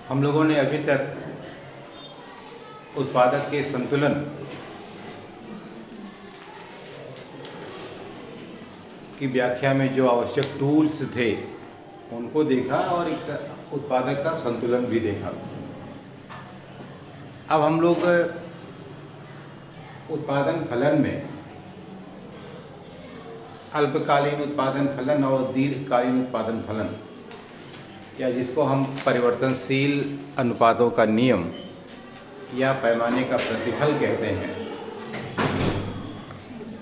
हम लोगों ने अभी तक उत्पादक के संतुलन की व्याख्या में जो आवश्यक टूल्स थे उनको देखा और उत्पादक का संतुलन भी देखा। अब हम लोग उत्पादन फलन में अल्पकालीन उत्पादन फलन और दीर्घकालीन उत्पादन फलन, या जिसको हम परिवर्तनशील अनुपातों का नियम या पैमाने का प्रतिफल कहते हैं,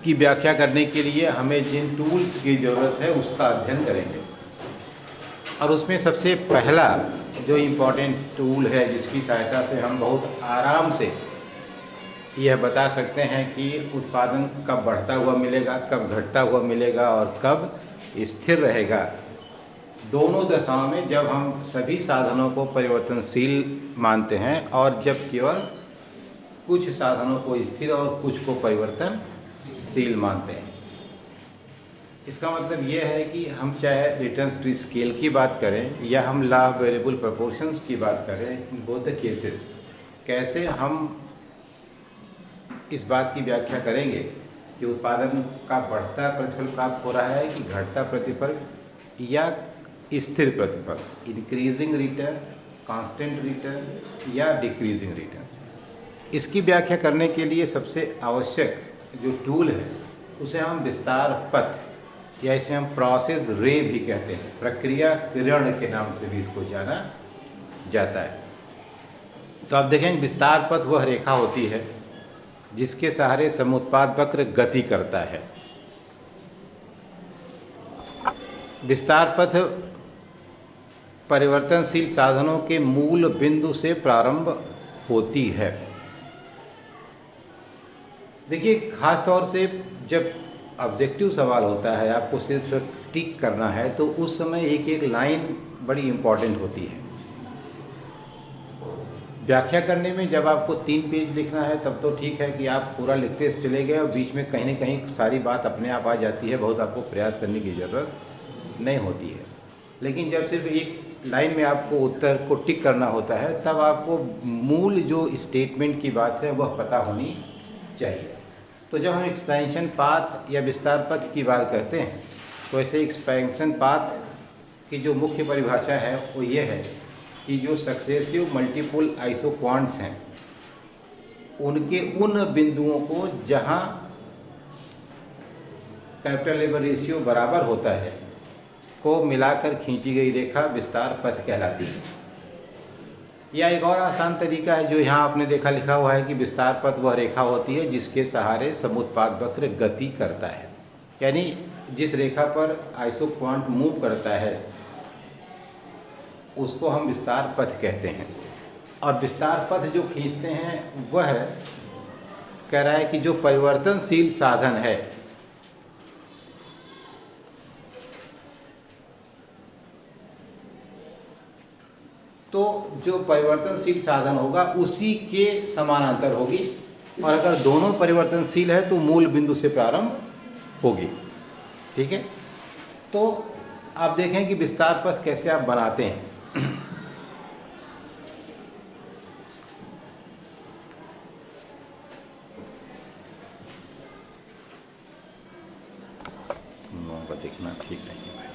की व्याख्या करने के लिए हमें जिन टूल्स की ज़रूरत है उसका अध्ययन करेंगे। और उसमें सबसे पहला जो इम्पोर्टेंट टूल है जिसकी सहायता से हम बहुत आराम से यह बता सकते हैं कि उत्पादन कब बढ़ता हुआ मिलेगा, कब घटता हुआ मिलेगा और कब स्थिर रहेगा, दोनों दशाओं में जब हम सभी साधनों को परिवर्तनशील मानते हैं और जब केवल कुछ साधनों को स्थिर और कुछ को परिवर्तनशील मानते हैं। इसका मतलब यह है कि हम चाहे रिटर्न्स टू स्केल की बात करें या हम लॉ ऑफ वेरिएबल प्रोपोर्शंस की बात करें, इन बोथ द केसेस कैसे हम इस बात की व्याख्या करेंगे कि उत्पादन का बढ़ता प्रतिफल प्राप्त हो रहा है कि घटता प्रतिफल या स्थिर प्रतिफल, इंक्रीजिंग रिटर्न, कांस्टेंट रिटर्न या डिक्रीजिंग रिटर्न। इसकी व्याख्या करने के लिए सबसे आवश्यक जो टूल है उसे हम विस्तार पथ या इसे हम प्रोसेस रे भी कहते हैं, प्रक्रिया किरण के नाम से भी इसको जाना जाता है। तो आप देखें विस्तार पथ वह रेखा होती है जिसके सहारे समुत्पाद वक्र गति करता है। विस्तार पथ परिवर्तनशील साधनों के मूल बिंदु से प्रारंभ होती है। देखिए, खास तौर से जब ऑब्जेक्टिव सवाल होता है, आपको सिर्फ टिक करना है, तो उस समय एक एक लाइन बड़ी इम्पॉर्टेंट होती है। व्याख्या करने में जब आपको 3 पेज लिखना है तब तो ठीक है कि आप पूरा लिखते चले गए और बीच में कहीं न कहीं सारी बात अपने आप आ जाती है, बहुत आपको प्रयास करने की ज़रूरत नहीं होती है। लेकिन जब सिर्फ एक लाइन में आपको उत्तर को टिक करना होता है तब आपको मूल जो स्टेटमेंट की बात है वह पता होनी चाहिए। तो जब हम एक्सपेंशन पाथ या विस्तार पथ की बात करते हैं तो ऐसे एक्सपेंशन पाथ की जो मुख्य परिभाषा है वो ये है कि जो सक्सेसिव मल्टीपल आइसोक्वांट्स हैं उनके उन बिंदुओं को जहां कैपिटल लेबर रेशियो बराबर होता है को मिलाकर खींची गई रेखा विस्तार पथ कहलाती है। या एक और आसान तरीका है जो यहाँ आपने देखा लिखा हुआ है कि विस्तार पथ वह रेखा होती है जिसके सहारे समुत्पाद वक्र गति करता है, यानी जिस रेखा पर आइसोक्वांट मूव करता है उसको हम विस्तार पथ कहते हैं। और विस्तार पथ जो खींचते हैं वह कह रहा है कि जो परिवर्तनशील साधन है तो जो परिवर्तनशील साधन होगा उसी के समानांतर होगी, और अगर दोनों परिवर्तनशील है तो मूल बिंदु से प्रारंभ होगी। ठीक है, तो आप देखें कि विस्तार पथ कैसे आप बनाते हैं। तुम लोगों का देखना ठीक नहीं है भाई।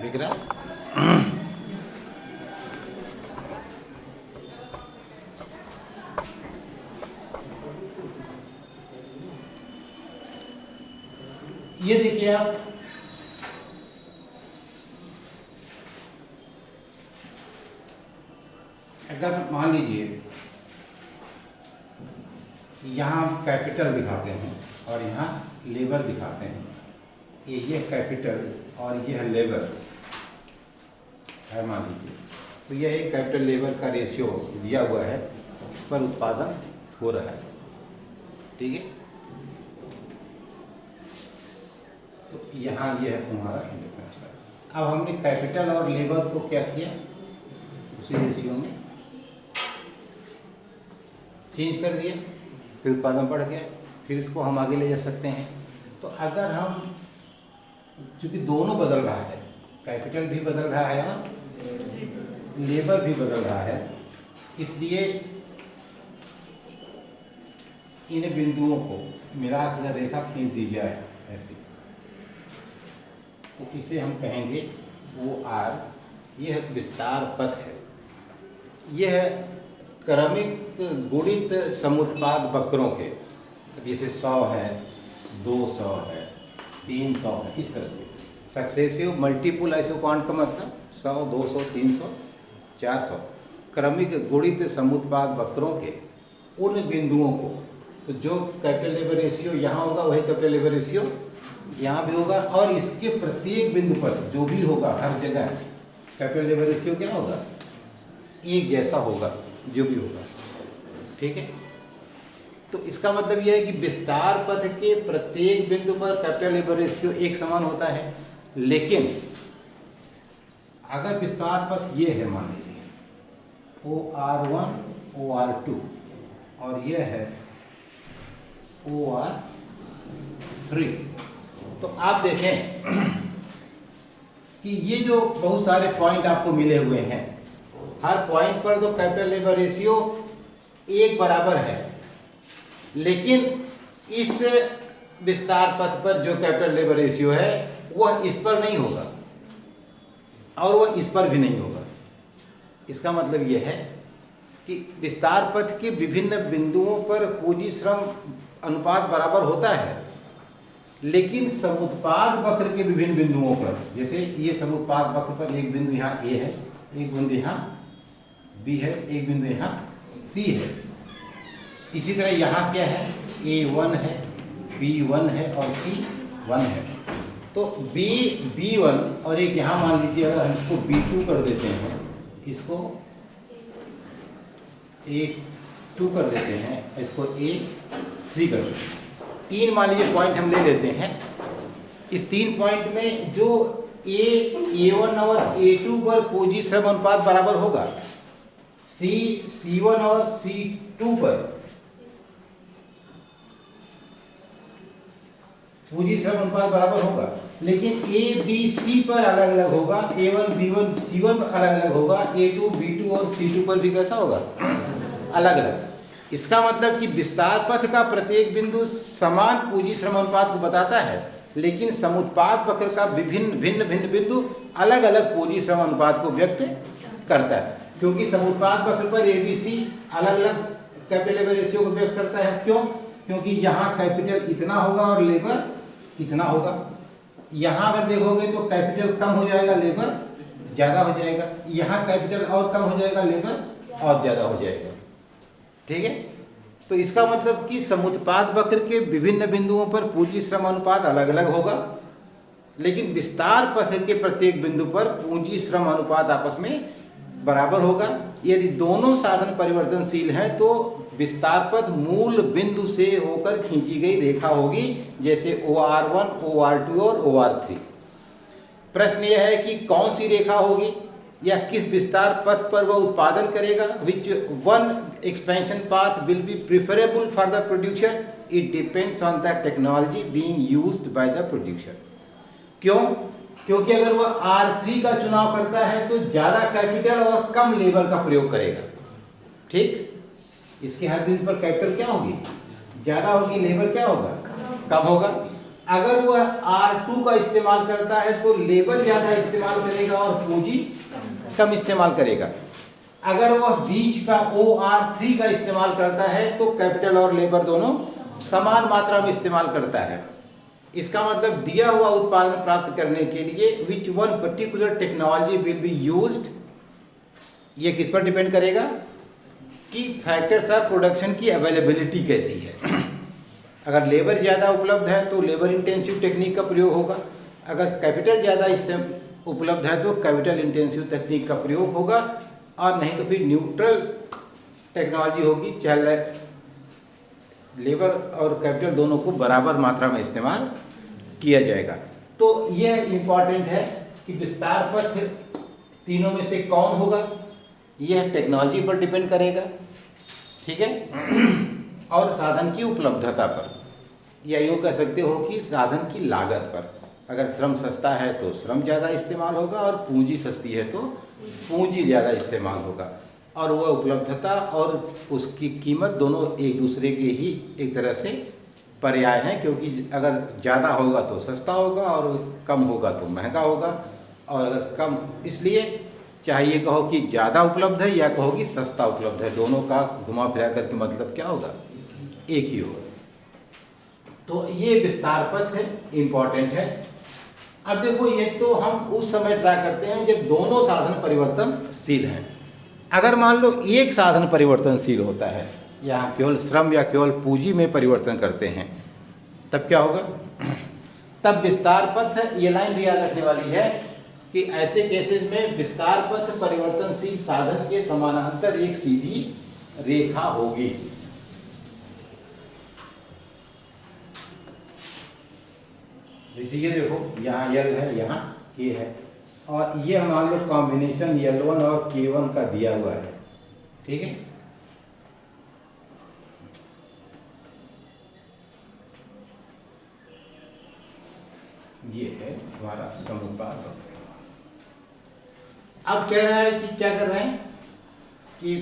दिख रहा ये देखिए आप, अगर मान लीजिए यहाँ कैपिटल दिखाते हैं और यहाँ लेबर दिखाते हैं, ये कैपिटल और ये है लेबर है मान लीजिए, तो यह एक कैपिटल लेबर का रेशियो दिया हुआ है, उस पर उत्पादन हो रहा है। ठीक है, तो यहाँ यह है तुम्हारा इंडिपेंडेंस। अब हमने कैपिटल और लेबर को क्या किया, उसी रेशियो में चेंज कर दिया, फिर उत्पादन बढ़ गया। फिर इसको हम आगे ले जा सकते हैं। तो अगर हम, चूँकि दोनों बदल रहा है, कैपिटल भी बदल रहा है और लेबर भी बदल रहा है, इसलिए इन बिंदुओं को मिलाकर रेखा खींच दी जाए ऐसे, तो इसे हम कहेंगे OR। यह विस्तार पथ है। यह क्रमिक गुणित समुत्पाद वक्रों के, जैसे 100 है, 200 है, 300 है, इस तरह से सक्सेसिव मल्टीपल आइसोक्वांट का मतलब 100, 200, 300, 400 क्रमिक गुणित समुत्पाद वक्रों के उन बिंदुओं को, तो जो कैपिटल लेबर रेशियो यहाँ होगा वही कैपिटल लेबर रेशियो यहाँ भी होगा, और इसके प्रत्येक बिंदु पर जो भी होगा हर जगह कैपिटल लेबर रेशियो क्या होगा, एक जैसा होगा जो भी होगा। ठीक है, तो इसका मतलब यह है कि विस्तार पथ के प्रत्येक बिंदु पर कैपिटल लेबर रेशियो एक समान होता है। लेकिन अगर विस्तार पथ ये है, मान लीजिए OR1 OR2 और यह है OR3, तो आप देखें कि ये जो बहुत सारे पॉइंट आपको मिले हुए हैं, हर पॉइंट पर तो कैपिटल लेबर रेशियो एक बराबर है, लेकिन इस विस्तार पथ पर जो कैपिटल लेबर रेशियो है वह इस पर नहीं होगा और वह इस पर भी नहीं होगा। इसका मतलब यह है कि विस्तार पथ के विभिन्न बिंदुओं पर पूंजी श्रम अनुपात बराबर होता है, लेकिन समुत्पाद वक्र के विभिन्न बिंदुओं पर, जैसे ये समुत्पाद वक्र पर एक बिंदु यहाँ A है, एक बिंदु यहाँ B है, एक बिंदु यहाँ C है, इसी तरह यहाँ क्या है, A1 है, B1 है और C1 है। तो B1 और एक यहाँ मान लीजिए अगर हम इसको B2 कर देते हैं, इसको A2 कर देते हैं, इसको A3 कर देते हैं, 3 मान लीजिए पॉइंट हम ले लेते हैं। इस 3 पॉइंट में जो A1 और A2 पर पूंजी श्रम अनुपात बराबर होगा, C1 और C2 पर पूंजी श्रम अनुपात बराबर होगा, लेकिन ABC पर अलग अलग होगा, A1 B1 C1 पर अलग अलग होगा, A2 B2 और C2 पर भी कैसा होगा, अलग अलग। इसका मतलब कि विस्तार पथ का प्रत्येक बिंदु समान पूंजी श्रम अनुपात को बताता है, लेकिन समुत्पाद वक्र का भिन्न भिन्न बिंदु अलग अलग पूंजी श्रम अनुपात को व्यक्त करता है, क्योंकि समुत्पाद वक्र पर ABC अलग अलग कैपिटल लेबर रेशियो को व्यक्त करता है। क्यों? क्योंकि यहाँ कैपिटल इतना होगा और लेबर इतना होगा। यहाँ अगर देखोगे तो कैपिटल कम हो जाएगा, लेबर ज़्यादा हो जाएगा, यहाँ कैपिटल और कम हो जाएगा, लेबर और ज़्यादा हो जाएगा। ठीक है, तो इसका मतलब कि समुत्पाद वक्र के विभिन्न बिंदुओं पर पूंजी श्रम अनुपात अलग अलग होगा, लेकिन विस्तार पथ के प्रत्येक बिंदु पर पूंजी श्रम अनुपात आपस में बराबर होगा। यदि दोनों साधन परिवर्तनशील हैं तो विस्तार पथ मूल बिंदु से होकर खींची गई रेखा होगी, जैसे OR1, OR2 और OR3। प्रश्न यह है कि कौन सी रेखा होगी या किस विस्तार पथ पर वह उत्पादन करेगा। Which one expansion path will be preferable for the producer, it depends on the technology being used by the producer. क्यों? क्योंकि अगर वह R3 का चुनाव करता है तो ज़्यादा कैपिटल और कम लेबर का प्रयोग करेगा। ठीक, इसके हर बिंदु पर कैपिटल क्या होगी, ज़्यादा होगी, लेबर क्या होगा, कम होगा। अगर वह R2 का इस्तेमाल करता है तो लेबर ज़्यादा इस्तेमाल करेगा और पूंजी कम इस्तेमाल करेगा। अगर वह बीच का OR3 का इस्तेमाल करता है तो कैपिटल और लेबर दोनों समान मात्रा में इस्तेमाल करता है। इसका मतलब दिया हुआ उत्पादन प्राप्त करने के लिए which one particular technology will be used, ये किस पर डिपेंड करेगा कि फैक्टर्स ऑफ प्रोडक्शन की अवेलेबिलिटी कैसी है। अगर लेबर ज़्यादा उपलब्ध है तो लेबर इंटेंसिव टेक्निक का प्रयोग होगा, अगर कैपिटल ज़्यादा उपलब्ध है तो कैपिटल इंटेंसिव तकनीक का प्रयोग होगा, और नहीं तो फिर न्यूट्रल टेक्नोलॉजी होगी, चाहे लेबर और कैपिटल दोनों को बराबर मात्रा में इस्तेमाल किया जाएगा। तो यह इम्पॉर्टेंट है कि विस्तार पथ तीनों में से कौन होगा, यह टेक्नोलॉजी पर डिपेंड करेगा। ठीक है, और साधन की उपलब्धता पर। या यूँ कह सकते हो कि साधन की लागत पर। अगर श्रम सस्ता है तो श्रम ज़्यादा इस्तेमाल होगा, और पूंजी सस्ती है तो पूंजी ज़्यादा इस्तेमाल होगा। और वह उपलब्धता और उसकी कीमत दोनों एक दूसरे के ही एक तरह से पर्याय हैं, क्योंकि अगर ज़्यादा होगा तो सस्ता होगा और कम होगा तो महंगा होगा। और अगर कम, इसलिए चाहे ये कहो कि ज़्यादा उपलब्ध है या कहो कि सस्ता उपलब्ध है, दोनों का घुमा फिरा करके मतलब क्या होगा, एक ही होगा। तो ये विस्तार पथ है, इम्पॉर्टेंट है। अब देखो, ये तो हम उस समय ट्राई करते हैं जब दोनों साधन परिवर्तनशील हैं। अगर मान लो एक साधन परिवर्तनशील होता है, या हम केवल श्रम या केवल पूंजी में परिवर्तन करते हैं, तब क्या होगा? तब विस्तार पथ, ये लाइन भी याद रखने वाली है कि ऐसे केसेस में विस्तार पथ परिवर्तनशील साधन के समानांतर एक सीधी रेखा होगी। जैसे ये देखो, यहाँ L है, यहाँ K है, और ये मान लो कॉम्बिनेशन L1 और K1 का दिया हुआ है, ठीक है। ये है हमारा समुपाद। अब कह रहा है कि क्या कर रहे हैं कि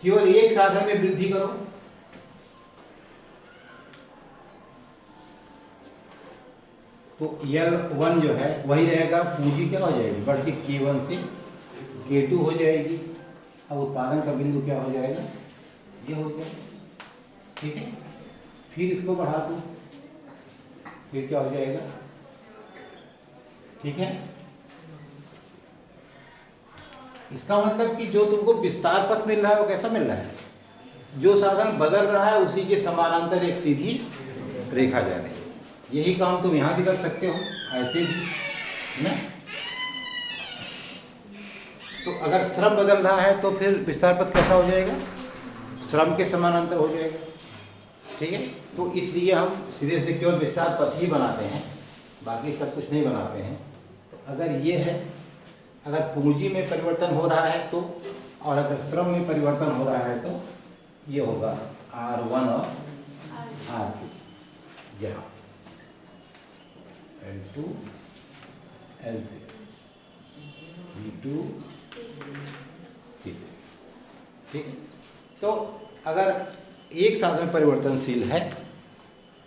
केवल एक साधन में वृद्धि करो, तो L1 जो है वही रहेगा, पूंजी क्या हो जाएगी, बढ़ के K1 से K2 हो जाएगी। अब उत्पादन का बिंदु क्या हो जाएगा, ये हो जाएगा, ठीक है। फिर इसको बढ़ा दो, फिर क्या हो जाएगा, ठीक है। इसका मतलब कि जो तुमको विस्तार पथ मिल रहा है वो कैसा मिल रहा है, जो साधन बदल रहा है उसी के समानांतर एक सीधी रेखा जा रही है। यही काम तुम यहाँ भी कर सकते हो, ऐसे भी ना। तो अगर श्रम बदल रहा है तो फिर विस्तार पथ कैसा हो जाएगा, श्रम के समानांतर हो जाएगा, ठीक है। तो इसलिए हम सीधे से केवल विस्तार पथ ही बनाते हैं, बाकी सब कुछ नहीं बनाते हैं। तो अगर ये है, अगर पूंजी में परिवर्तन हो रहा है तो, और अगर श्रम में परिवर्तन हो रहा है तो ये होगा R1 और R2, यहाँ L2 L3 V2 ठीक है। तो अगर एक साधन परिवर्तनशील है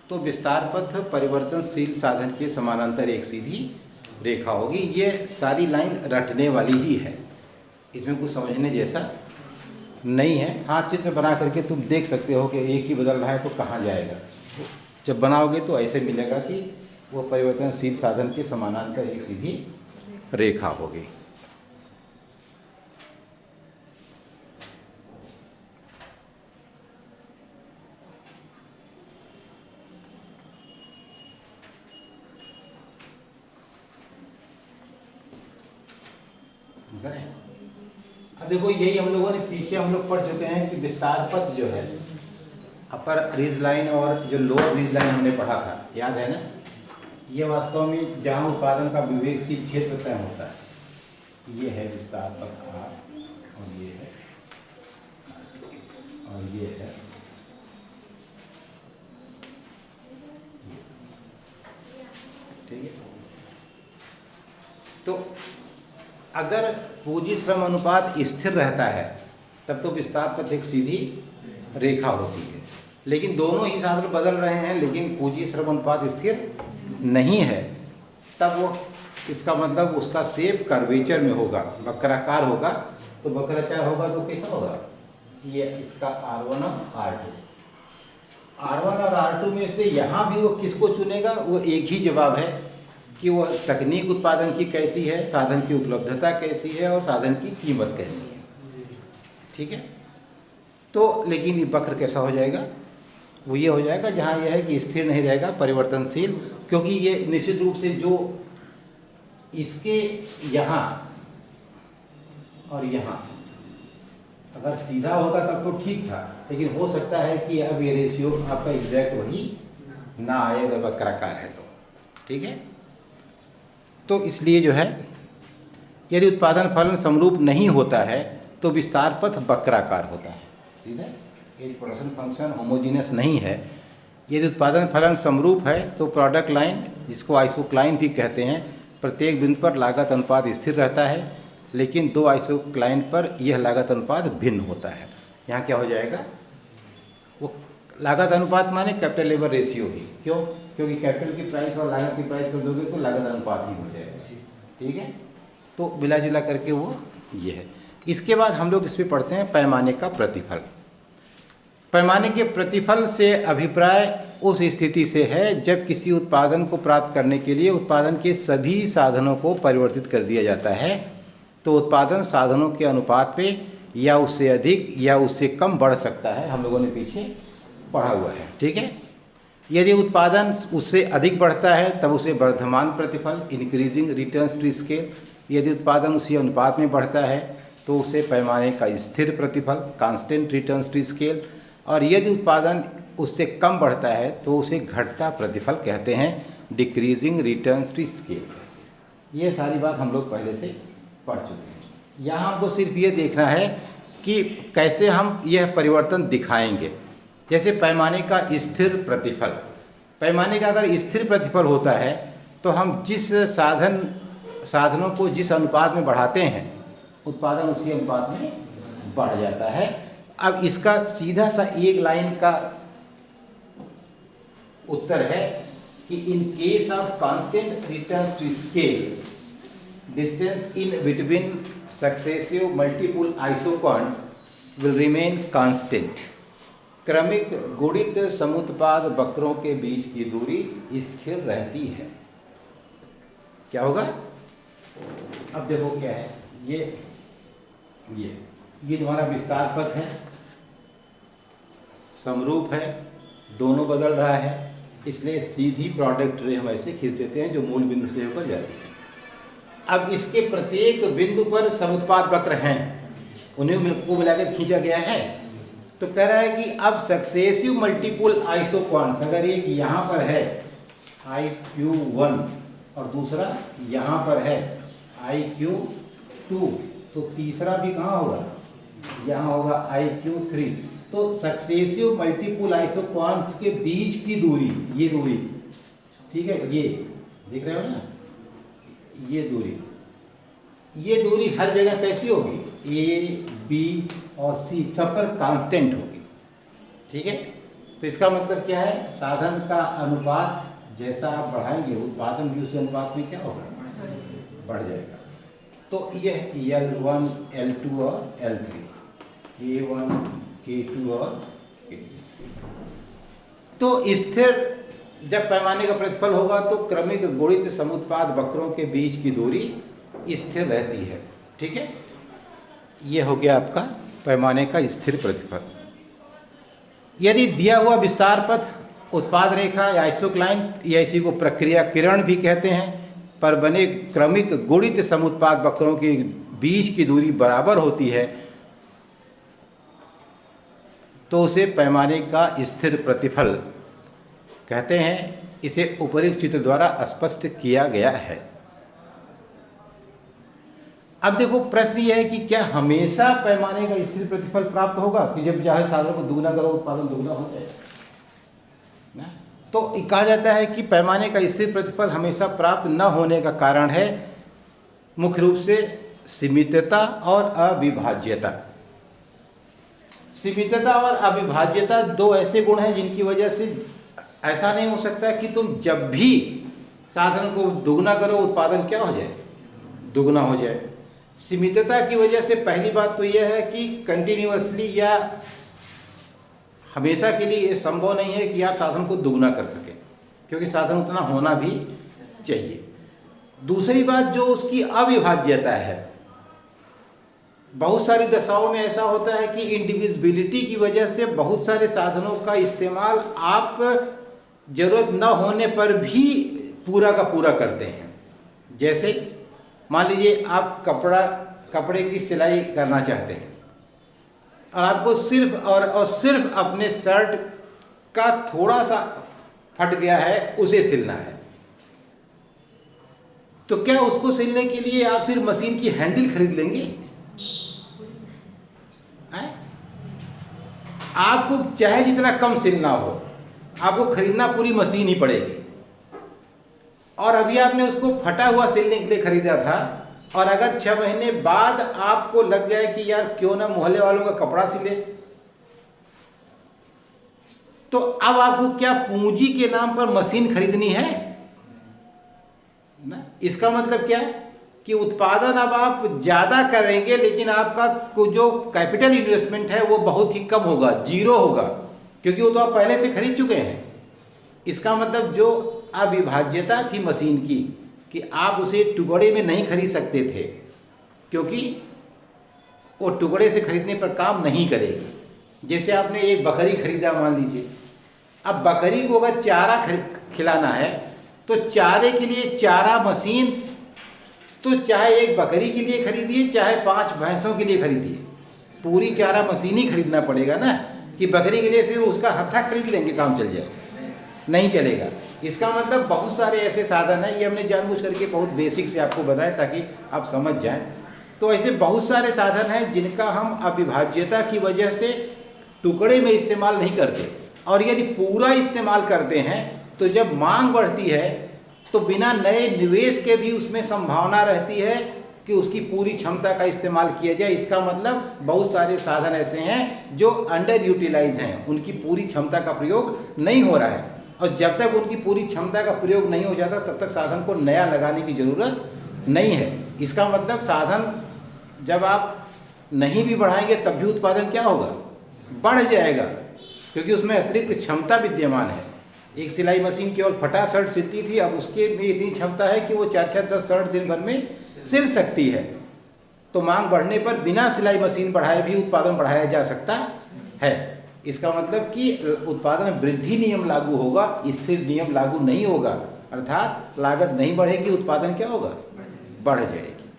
तो विस्तार पथ परिवर्तनशील साधन के समानांतर एक सीधी रेखा होगी। ये सारी लाइन रटने वाली ही है, इसमें कुछ समझने जैसा नहीं है। हाँ, चित्र बना करके तुम देख सकते हो कि एक ही बदल रहा है तो कहाँ जाएगा। जब बनाओगे तो ऐसे मिलेगा कि वो परिवर्तनशील साधन के समानांतर एक सीधी रेखा होगी। अब देखो, यही हम लोगों ने पीछे हम लोग पढ़ चुके हैं कि विस्तार पथ जो है, अपर रिज लाइन और जो लोअर रिज लाइन हमने पढ़ा था, याद है ना। ये वास्तव में जहाँ उत्पादन का विवेकशील क्षेत्र तय होता है, ये है विस्तार पथ R, और ये है, और ये है, ठीक है। तो अगर पूंजी श्रम अनुपात स्थिर रहता है तब तो विस्तार पथ एक सीधी रेखा होती है। लेकिन दोनों ही साधन बदल रहे हैं, लेकिन पूंजी श्रम अनुपात स्थिर नहीं है, तब वो, इसका मतलब उसका शेप कर्वेचर में होगा, वक्राकार होगा। तो वक्राकार होगा तो कैसा होगा, ये इसका R1 और R1 और R2 में से यहाँ भी वो किसको चुनेगा, वो एक ही जवाब है कि वो तकनीक उत्पादन की कैसी है, साधन की उपलब्धता कैसी है और साधन की कीमत कैसी है, ठीक है। तो लेकिन ये वक्र कैसा हो जाएगा, वो ये हो जाएगा जहाँ यह है कि स्थिर नहीं रहेगा, परिवर्तनशील। क्योंकि ये निश्चित रूप से जो इसके यहाँ और यहाँ अगर सीधा होता तब तो ठीक था, लेकिन हो सकता है कि अब ये रेशियो आपका एग्जैक्ट वही ना आए अगर वक्राकार है तो, ठीक है। तो इसलिए जो है, यदि उत्पादन फलन समरूप नहीं होता है तो विस्तार पथ वक्राकार होता है। ठीक है, यदि प्रोडक्शन फंक्शन होमोजीनियस नहीं है, यदि उत्पादन फलन समरूप है तो प्रोडक्ट लाइन, जिसको आइसोक्लाइन भी कहते हैं, प्रत्येक बिंदु पर लागत अनुपात स्थिर रहता है, लेकिन दो आइसोक्लाइन पर यह लागत अनुपात भिन्न होता है। यहाँ क्या हो जाएगा, वो लागत अनुपात माने कैपिटल लेबर रेशियो ही, क्यों, क्योंकि कैपिटल की प्राइस और लागत की प्राइस कर दोगे तो लागत अनुपात ही हो जाएगा। ठीक है, तो मिला जुला करके वो ये है। इसके बाद हम लोग इस पर पढ़ते हैं पैमाने का प्रतिफल। पैमाने के प्रतिफल से अभिप्राय उस स्थिति से है जब किसी उत्पादन को प्राप्त करने के लिए उत्पादन के सभी साधनों को परिवर्तित कर दिया जाता है, तो उत्पादन साधनों के अनुपात पे या उससे अधिक या उससे कम बढ़ सकता है। हम लोगों ने पीछे पढ़ा हुआ है। ठीक है, यदि उत्पादन उससे अधिक बढ़ता है तब उसे वर्धमान प्रतिफल, इंक्रीजिंग रिटर्न्स टू स्केल। यदि उत्पादन उसी अनुपात में बढ़ता है तो उसे पैमाने का स्थिर प्रतिफल, कांस्टेंट रिटर्न्स टू स्केल। और यदि उत्पादन उससे कम बढ़ता है तो उसे घटता प्रतिफल कहते हैं, डिक्रीजिंग रिटर्न्स टू स्केल। ये सारी बात हम लोग पहले से पढ़ चुके हैं। यहाँ हमको सिर्फ ये देखना है कि कैसे हम यह परिवर्तन दिखाएंगे। जैसे पैमाने का स्थिर प्रतिफल, पैमाने का अगर स्थिर प्रतिफल होता है तो हम जिस साधनों को जिस अनुपात में बढ़ाते हैं उत्पादन उसी अनुपात में बढ़ जाता है। अब इसका सीधा सा एक लाइन का उत्तर है कि in case of constant returns to scale, distance in between successive multiple isoquants will remain constant. क्रमिक गुणित समुत्पाद वक्रों के बीच की दूरी स्थिर रहती है। क्या होगा, अब देखो क्या है, ये तुम्हारा विस्तार पथ है, समरूप है, दोनों बदल रहा है, इसलिए सीधी प्रोडक्ट रे हम ऐसे खींच देते हैं जो मूल बिंदु से होकर जाती है। अब इसके प्रत्येक बिंदु पर समुत्पाद वक्र हैं, उन्हें को मिलाकर खींचा गया है। तो कह रहा है कि अब सक्सेसिव मल्टीपल आइसोक्वांस, अगर एक यहाँ पर है IQ1 और दूसरा यहाँ पर है IQ2, तो तीसरा भी कहाँ होगा, यहाँ होगा IQ3। तो सक्सेसिव मल्टीपल आइसोक्वांस के बीच की दूरी, ये दूरी, ठीक है, ये देख रहे हो ना, ये दूरी हर जगह कैसी होगी, A, B और C सब पर कांस्टेंट होगी। ठीक है, तो इसका मतलब क्या है, साधन का अनुपात जैसा आप बढ़ाएंगे उत्पादन भी उस अनुपात में क्या होगा, बढ़ जाएगा। तो यह L1, L2 और L3, K1, K2 और K3। तो स्थिर जब पैमाने का प्रतिफल होगा तो क्रमिक गुणित समुत्पाद वक्रों के बीच की दूरी स्थिर रहती है। ठीक है, ये हो गया आपका पैमाने का स्थिर प्रतिफल। यदि दिया हुआ विस्तार पथ, उत्पाद रेखा या आइसोक्लाइन या इसी को प्रक्रिया किरण भी कहते हैं, पर बने क्रमिक गुणित समुत्पाद वक्रों के बीच की दूरी बराबर होती है तो उसे पैमाने का स्थिर प्रतिफल कहते हैं। इसे ऊपरी चित्र द्वारा स्पष्ट किया गया है। अब देखो प्रश्न यह है कि क्या हमेशा पैमाने का स्थिर प्रतिफल प्राप्त होगा कि जब चाहे साधन को दुगना करो उत्पादन दुगना हो जाए ना? तो कहा जाता है कि पैमाने का स्थिर प्रतिफल हमेशा प्राप्त न होने का कारण है मुख्य रूप से सीमितता और अविभाज्यता। सीमितता और अविभाज्यता दो ऐसे गुण हैं जिनकी वजह से ऐसा नहीं हो सकता कि तुम जब भी साधन को दुगना करो उत्पादन क्या हो जाए, दुगना हो जाए। सीमितता की वजह से पहली बात तो यह है कि कंटिन्यूअसली या हमेशा के लिए ये संभव नहीं है कि आप साधन को दुगना कर सकें, क्योंकि साधन उतना होना भी चाहिए। दूसरी बात जो उसकी अविभाज्यता है, बहुत सारी दशाओं में ऐसा होता है कि इंडिविजिबिलिटी की वजह से बहुत सारे साधनों का इस्तेमाल आप जरूरत न होने पर भी पूरा का पूरा करते हैं। जैसे मान लीजिए आप कपड़े की सिलाई करना चाहते हैं और आपको सिर्फ अपने शर्ट का थोड़ा सा फट गया है उसे सिलना है, तो क्या उसको सिलने के लिए आप सिर्फ मशीन की हैंडल खरीद लेंगे? आपको चाहे जितना कम सिलना हो, आपको खरीदना पूरी मशीन ही पड़ेगी। और अभी आपने उसको फटा हुआ सिलने के लिए खरीदा था, और अगर 6 महीने बाद आपको लग जाए कि यार क्यों ना मोहल्ले वालों का कपड़ा सिले, तो अब आपको क्या पूंजी के नाम पर मशीन खरीदनी है ना? इसका मतलब क्या है कि उत्पादन अब आप ज़्यादा करेंगे, लेकिन आपका जो कैपिटल इन्वेस्टमेंट है वो बहुत ही कम होगा, जीरो होगा, क्योंकि वो तो आप पहले से खरीद चुके हैं। इसका मतलब जो अविभाज्यता थी मशीन की, कि आप उसे टुकड़े में नहीं खरीद सकते थे, क्योंकि वो टुकड़े से खरीदने पर काम नहीं करेगी। जैसे आपने एक बकरी खरीदा मान लीजिए, अब बकरी को अगर चारा खिलाना है तो चारे के लिए चारा मशीन तो चाहे एक बकरी के लिए खरीदिए चाहे 5 भैंसों के लिए खरीदिए, पूरी चारा मशीन ही खरीदना पड़ेगा ना। कि बकरी के लिए सिर्फ उसका हत्था खरीद लेंगे काम चल जाए, नहीं चलेगा। इसका मतलब बहुत सारे ऐसे साधन हैं, ये हमने जानबूझ करके बहुत बेसिक से आपको बताया ताकि आप समझ जाएं। तो ऐसे बहुत सारे साधन हैं जिनका हम अविभाज्यता की वजह से टुकड़े में इस्तेमाल नहीं करते, और यदि पूरा इस्तेमाल करते हैं तो जब मांग बढ़ती है तो बिना नए निवेश के भी उसमें संभावना रहती है कि उसकी पूरी क्षमता का इस्तेमाल किया जाए। इसका मतलब बहुत सारे साधन ऐसे हैं जो अंडर यूटिलाइज हैं, उनकी पूरी क्षमता का प्रयोग नहीं हो रहा है, और जब तक उनकी पूरी क्षमता का प्रयोग नहीं हो जाता तब तक साधन को नया लगाने की ज़रूरत नहीं है। इसका मतलब साधन जब आप नहीं भी बढ़ाएंगे तब भी उत्पादन क्या होगा, बढ़ जाएगा, क्योंकि उसमें अतिरिक्त क्षमता विद्यमान है। एक सिलाई मशीन केवल फटा शर्ट सिलती थी, अब उसके में इतनी क्षमता है कि वो 4-10 शर्ट दिन भर में सिल सकती है। तो मांग बढ़ने पर बिना सिलाई मशीन बढ़ाए भी उत्पादन बढ़ाया जा सकता है। इसका मतलब कि उत्पादन वृद्धि नियम लागू होगा, स्थिर नियम लागू नहीं होगा, अर्थात लागत नहीं बढ़ेगी, उत्पादन क्या होगा, बढ़ जाएगी।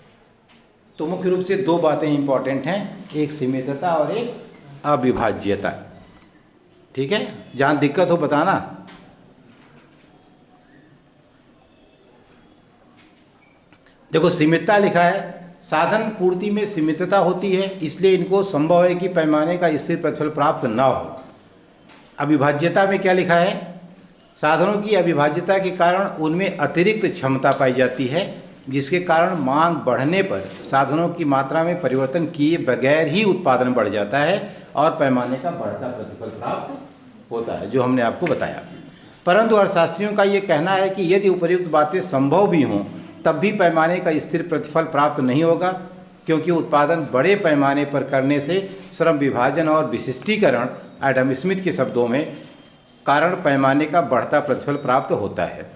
तो मुख्य रूप से 2 बातें इंपॉर्टेंट हैं, एक सीमितता और एक अविभाज्यता। ठीक है, जहाँ दिक्कत हो बताना। देखो सीमितता लिखा है, साधन पूर्ति में सीमितता होती है, इसलिए इनको संभव है कि पैमाने का स्थिर प्रतिफल प्राप्त न हो। अविभाज्यता में क्या लिखा है, साधनों की अविभाज्यता के कारण उनमें अतिरिक्त क्षमता पाई जाती है, जिसके कारण मांग बढ़ने पर साधनों की मात्रा में परिवर्तन किए बगैर ही उत्पादन बढ़ जाता है और पैमाने का बढ़ता प्रतिफल प्राप्त होता है, जो हमने आपको बताया। परंतु अर्थशास्त्रियों का ये कहना है कि यदि उपर्युक्त बातें संभव भी हों तब भी पैमाने का स्थिर प्रतिफल प्राप्त नहीं होगा, क्योंकि उत्पादन बड़े पैमाने पर करने से श्रम विभाजन और विशिष्टीकरण, एडम स्मिथ के शब्दों में, कारण पैमाने का बढ़ता प्रतिफल प्राप्त होता है।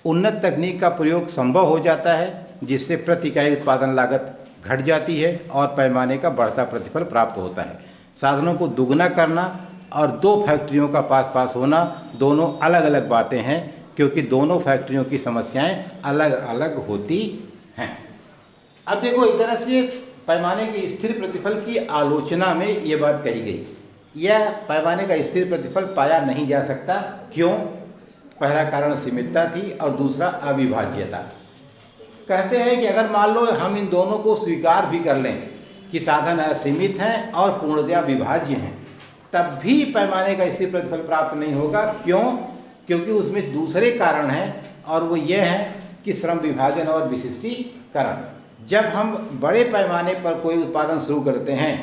उन्नत तकनीक का प्रयोग संभव हो जाता है, जिससे प्रति इकाई उत्पादन लागत घट जाती है और पैमाने का बढ़ता प्रतिफल प्राप्त होता है। साधनों को दुगना करना और 2 फैक्ट्रियों का पास होना दोनों अलग अलग बातें हैं, क्योंकि दोनों फैक्ट्रियों की समस्याएं अलग अलग होती हैं। अब देखो, एक तरह से पैमाने के स्थिर प्रतिफल की आलोचना में ये बात कही गई, यह पैमाने का स्थिर प्रतिफल पाया नहीं जा सकता। क्यों? पहला कारण सीमितता थी और दूसरा अविभाज्यता। कहते हैं कि अगर मान लो हम इन दोनों को स्वीकार भी कर लें कि साधन असीमित हैं और पूर्णतया विभाज्य हैं, तब भी पैमाने का स्थिर प्रतिफल प्राप्त नहीं होगा। क्यों? क्योंकि उसमें दूसरे कारण हैं, और वो ये हैं कि श्रम विभाजन और विशिष्टीकरण। जब हम बड़े पैमाने पर कोई उत्पादन शुरू करते हैं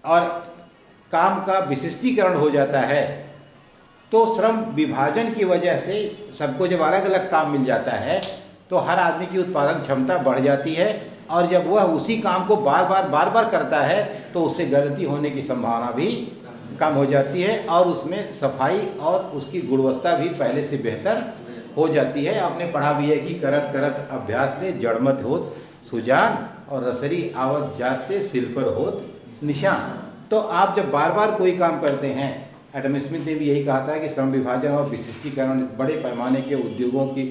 और काम का विशिष्टीकरण हो जाता है, तो श्रम विभाजन की वजह से सबको जब अलग अलग काम मिल जाता है तो हर आदमी की उत्पादन क्षमता बढ़ जाती है, और जब वह उसी काम को बार बार करता है तो उससे गलती होने की संभावना भी कम हो जाती है, और उसमें सफाई और उसकी गुणवत्ता भी पहले से बेहतर हो जाती है। आपने पढ़ा भी है कि करत करत अभ्यास से जड़मत होत सुजान, और रसरी आवत जात से सिल पर होत निशान। तो आप जब बार बार कोई काम करते हैं, एडम स्मिथ ने भी यही कहा था कि श्रम विभाजन और विशिष्टीकरण बड़े पैमाने के उद्योगों की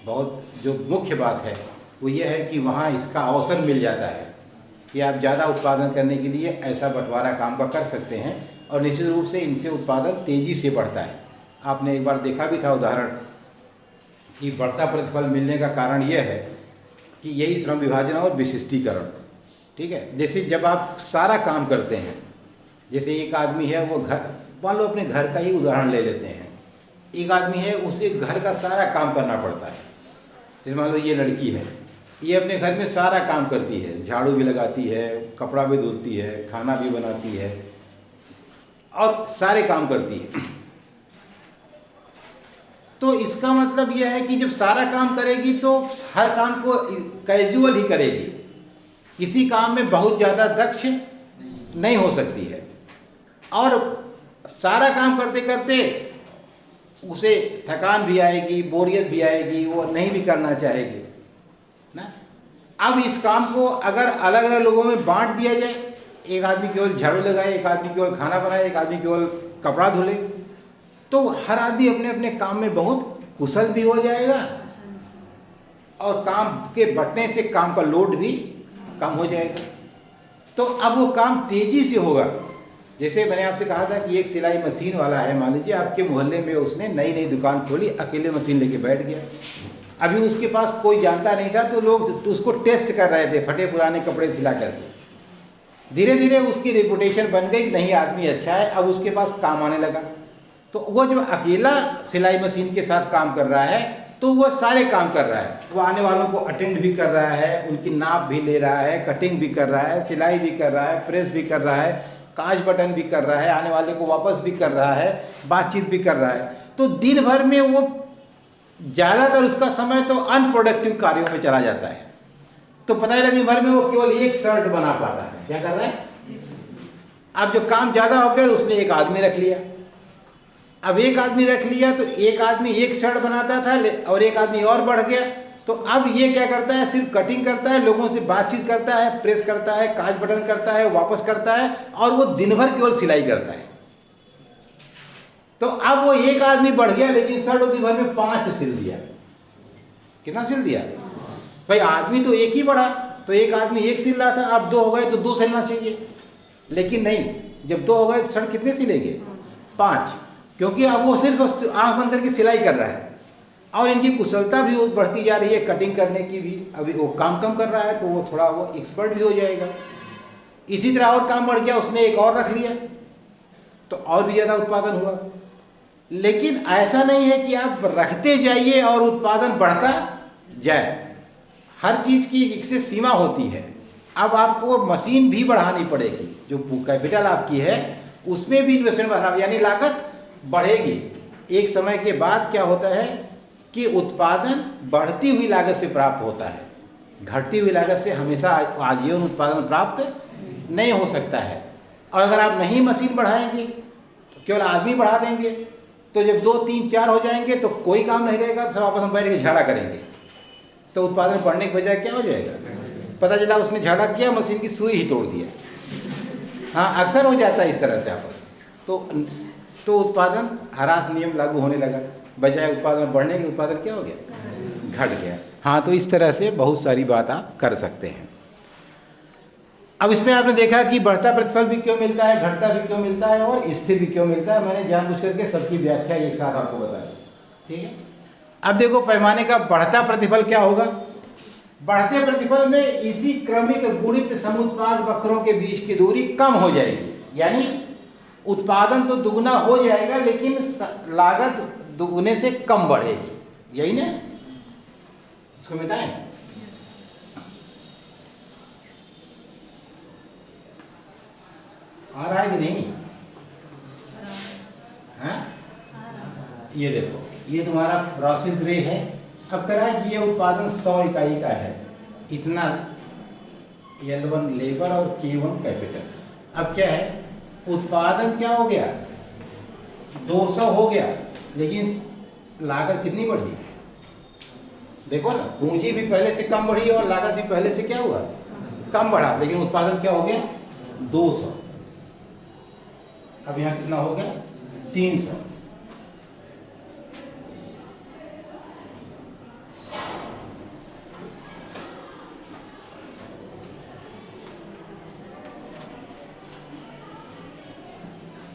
बहुत जो मुख्य बात है वो ये है कि वहाँ इसका अवसर मिल जाता है कि आप ज़्यादा उत्पादन करने के लिए ऐसा बंटवारा काम का कर सकते हैं, और निश्चित रूप से इनसे उत्पादन तेज़ी से बढ़ता है। आपने एक बार देखा भी था उदाहरण कि बढ़ता प्रतिफल मिलने का कारण यह है कि यही श्रम विभाजन और विशिष्टीकरण। ठीक है, जैसे जब आप सारा काम करते हैं, जैसे एक आदमी है वो घर, मान लो अपने घर का ही उदाहरण ले लेते हैं। एक आदमी है उसे घर का सारा काम करना पड़ता है। जैसे मान लो ये लड़की है, ये अपने घर में सारा काम करती है, झाड़ू भी लगाती है, कपड़ा भी धुलती है, खाना भी बनाती है और सारे काम करती है। तो इसका मतलब यह है कि जब सारा काम करेगी तो हर काम को कैजुअल ही करेगी, किसी काम में बहुत ज़्यादा दक्ष नहीं हो सकती है। और सारा काम करते करते उसे थकान भी आएगी, बोरियत भी आएगी, वो नहीं भी करना चाहेगी ना। अब इस काम को अगर अलग अलग लोगों में बांट दिया जाए, एक आदमी केवल झाड़ू लगाए, एक आदमी केवल खाना बनाए, एक आदमी केवल कपड़ा धुले, तो हर आदमी अपने अपने काम में बहुत कुशल भी हो जाएगा और काम के बढ़ने से काम का लोड भी कम हो जाएगा। तो अब वो काम तेजी से होगा। जैसे मैंने आपसे कहा था कि एक सिलाई मशीन वाला है, मान लीजिए आपके मोहल्ले में उसने नई नई दुकान खोली, अकेले मशीन लेके बैठ गया। अभी उसके पास कोई जानता नहीं था, तो लोग उसको टेस्ट कर रहे थे फटे पुराने कपड़े सिला करके। धीरे धीरे उसकी रेपुटेशन बन गई, नहीं आदमी अच्छा है, अब उसके पास काम आने लगा। तो वो जब अकेला सिलाई मशीन के साथ काम कर रहा है तो वो सारे काम कर रहा है। वो आने वालों को अटेंड भी कर रहा है, उनकी नाप भी ले रहा है, कटिंग भी कर रहा है, सिलाई भी कर रहा है, प्रेस भी कर रहा है, कांच बटन भी कर रहा है, आने वाले को वापस भी कर रहा है, बातचीत भी कर रहा है। तो दिन भर में वो ज़्यादातर उसका समय तो अनप्रोडक्टिव कार्यों में चला जाता है। तो पता ही दिन भर में वो केवल एक शर्ट बना पाता है। क्या कर रहा है? अब जो काम ज़्यादा हो गया उसने एक आदमी रख लिया। अब एक आदमी रख लिया तो एक आदमी एक शर्ट बनाता था और एक आदमी और बढ़ गया। तो अब ये क्या करता है, सिर्फ कटिंग करता है, लोगों से बातचीत करता है, प्रेस करता है, कांच बटन करता है, वापस करता है, और वो दिन भर केवल सिलाई करता है। तो अब वो एक आदमी बढ़ गया, लेकिन शर्ट दिन भर में 5 सिल दिया। कितना सिल दिया भाई? आदमी तो एक ही बढ़ा, तो एक आदमी एक सिल रहा था, अब 2 हो गए तो 2 सिलना चाहिए। लेकिन नहीं, जब 2 हो गए तो शर्ट कितने सिलेंगे? 5, क्योंकि अब वो सिर्फ आंख बंद करके सिलाई कर रहा है और इनकी कुशलता भी बढ़ती जा रही है, कटिंग करने की भी। अभी वो काम कम कर रहा है तो वो थोड़ा वो एक्सपर्ट भी हो जाएगा। इसी तरह और काम बढ़ गया, उसने एक और रख लिया तो और भी ज़्यादा उत्पादन हुआ। लेकिन ऐसा नहीं है कि आप रखते जाइए और उत्पादन बढ़ता जाए। हर चीज़ की एक से सीमा होती है। अब आपको मशीन भी बढ़ानी पड़ेगी, जो कैपिटल आपकी है उसमें भी इन्वेस्टमेंट बढ़ाना, यानी लागत बढ़ेगी। एक समय के बाद क्या होता है कि उत्पादन बढ़ती हुई लागत से प्राप्त होता है, घटती हुई लागत से हमेशा आजीवन उत्पादन प्राप्त नहीं हो सकता है। और अगर आप नहीं मशीन बढ़ाएंगे तो केवल आदमी बढ़ा देंगे, तो जब 2, 3, 4 हो जाएंगे तो कोई काम नहीं रहेगा, तो सब आपस में बैठ के झाड़ा करेंगे, तो उत्पादन बढ़ने के बजाय क्या हो जाएगा? पता चला उसने झाड़ा किया, मशीन की सुई ही तोड़ दिया। हाँ, अक्सर हो जाता है इस तरह से आपस। तो उत्पादन ह्रास नियम लागू होने लगा, बजाय उत्पादन बढ़ने के उत्पादन क्या हो गया? घट गया। हाँ, तो इस तरह से बहुत सारी बात आप कर सकते हैं। अब इसमें आपने देखा कि बढ़ता प्रतिफल भी क्यों मिलता है, घटता भी क्यों मिलता है और स्थिर भी क्यों मिलता है। मैंने जानबूझ करके सबकी व्याख्या एक साथ आपको बताया, ठीक है। अब देखो पैमाने का बढ़ता प्रतिफल क्या होगा। बढ़ते प्रतिफल में इसी क्रमिक गुणित समुत्पाद वक्रों के बीच की दूरी कम हो जाएगी, यानी उत्पादन तो दुगना हो जाएगा लेकिन लागत दुगने से कम बढ़ेगी, यही ना। इसको मिटाएं। आ रहा है कि नहीं? हाँ, ये देखो, ये तुम्हारा प्रोसेस रे है। अब कह रहा है कि ये उत्पादन 100 इकाई का है, इतना L1 लेबर और K1 कैपिटल। अब क्या है, उत्पादन क्या हो गया? 200 हो गया, लेकिन लागत कितनी बढ़ी? देखो ना, पूंजी भी पहले से कम बढ़ी और लागत भी पहले से क्या हुआ? कम बढ़ा, लेकिन उत्पादन क्या हो गया? 200। अब यहाँ कितना हो गया? 300।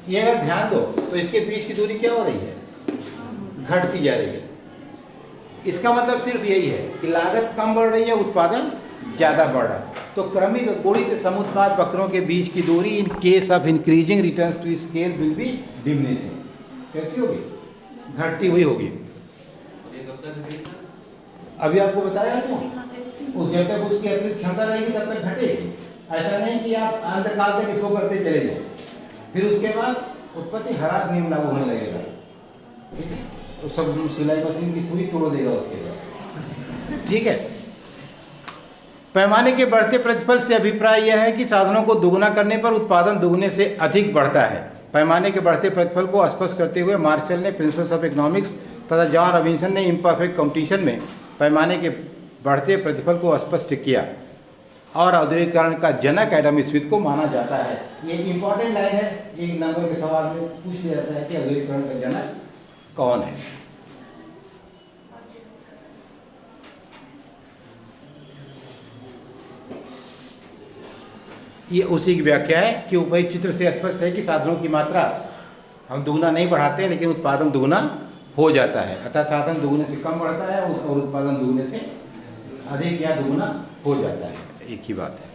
ये अगर ध्यान दो तो इसके बीच की दूरी क्या हो रही है? घटती जा रही है। इसका मतलब सिर्फ यही है कि लागत कम बढ़ रही है, उत्पादन ज़्यादा बढ़ रहा है। तो क्रमिक गुणित समुत्पाद वक्रों के बीच की दूरी in case of increasing returns to scale will be diminishing. कैसी होगी? घटती हुई होगी। अभी आपको बताया तो जब तक उसकी अतिरिक्त क्षमता रहेगी तब तक घटेगी। ऐसा नहीं कि आप अंतकाल तक इसको करते चले जाए, फिर उसके बाद उत्पत्ति ह्रास नियम लागू होने लगेगा। ठीक है, तो सब सिलाई मशीन की सुई तोड़ देगा उसके बाद। ठीक है, पैमाने के बढ़ते प्रतिफल से अभिप्राय यह है कि साधनों को दुगुना करने पर उत्पादन दुगने से अधिक बढ़ता है। पैमाने के बढ़ते प्रतिफल को स्पष्ट करते हुए मार्शल ने प्रिंसिपल्स ऑफ इकोनॉमिक्स तथा जॉन रॉबिन्सन ने इम्परफेक्ट कंपटीशन में पैमाने के बढ़ते प्रतिफल को स्पष्ट किया और औद्योगिकरण का जनक एडम स्मिथ को माना जाता है। ये इंपॉर्टेंट लाइन है, एक नंबर के सवाल में पूछ लिया जाता है कि औद्योगिकरण का जनक कौन है। ये उसी की व्याख्या है कि उपयुक्त चित्र से स्पष्ट है कि साधनों की मात्रा हम दुगुना नहीं बढ़ाते हैं, लेकिन उत्पादन दुगुना हो जाता है। अतः साधन दुगुने से कम बढ़ता है और उत्पादन दुगुने से अधिक या दुगुना हो जाता है, एक ही बात है।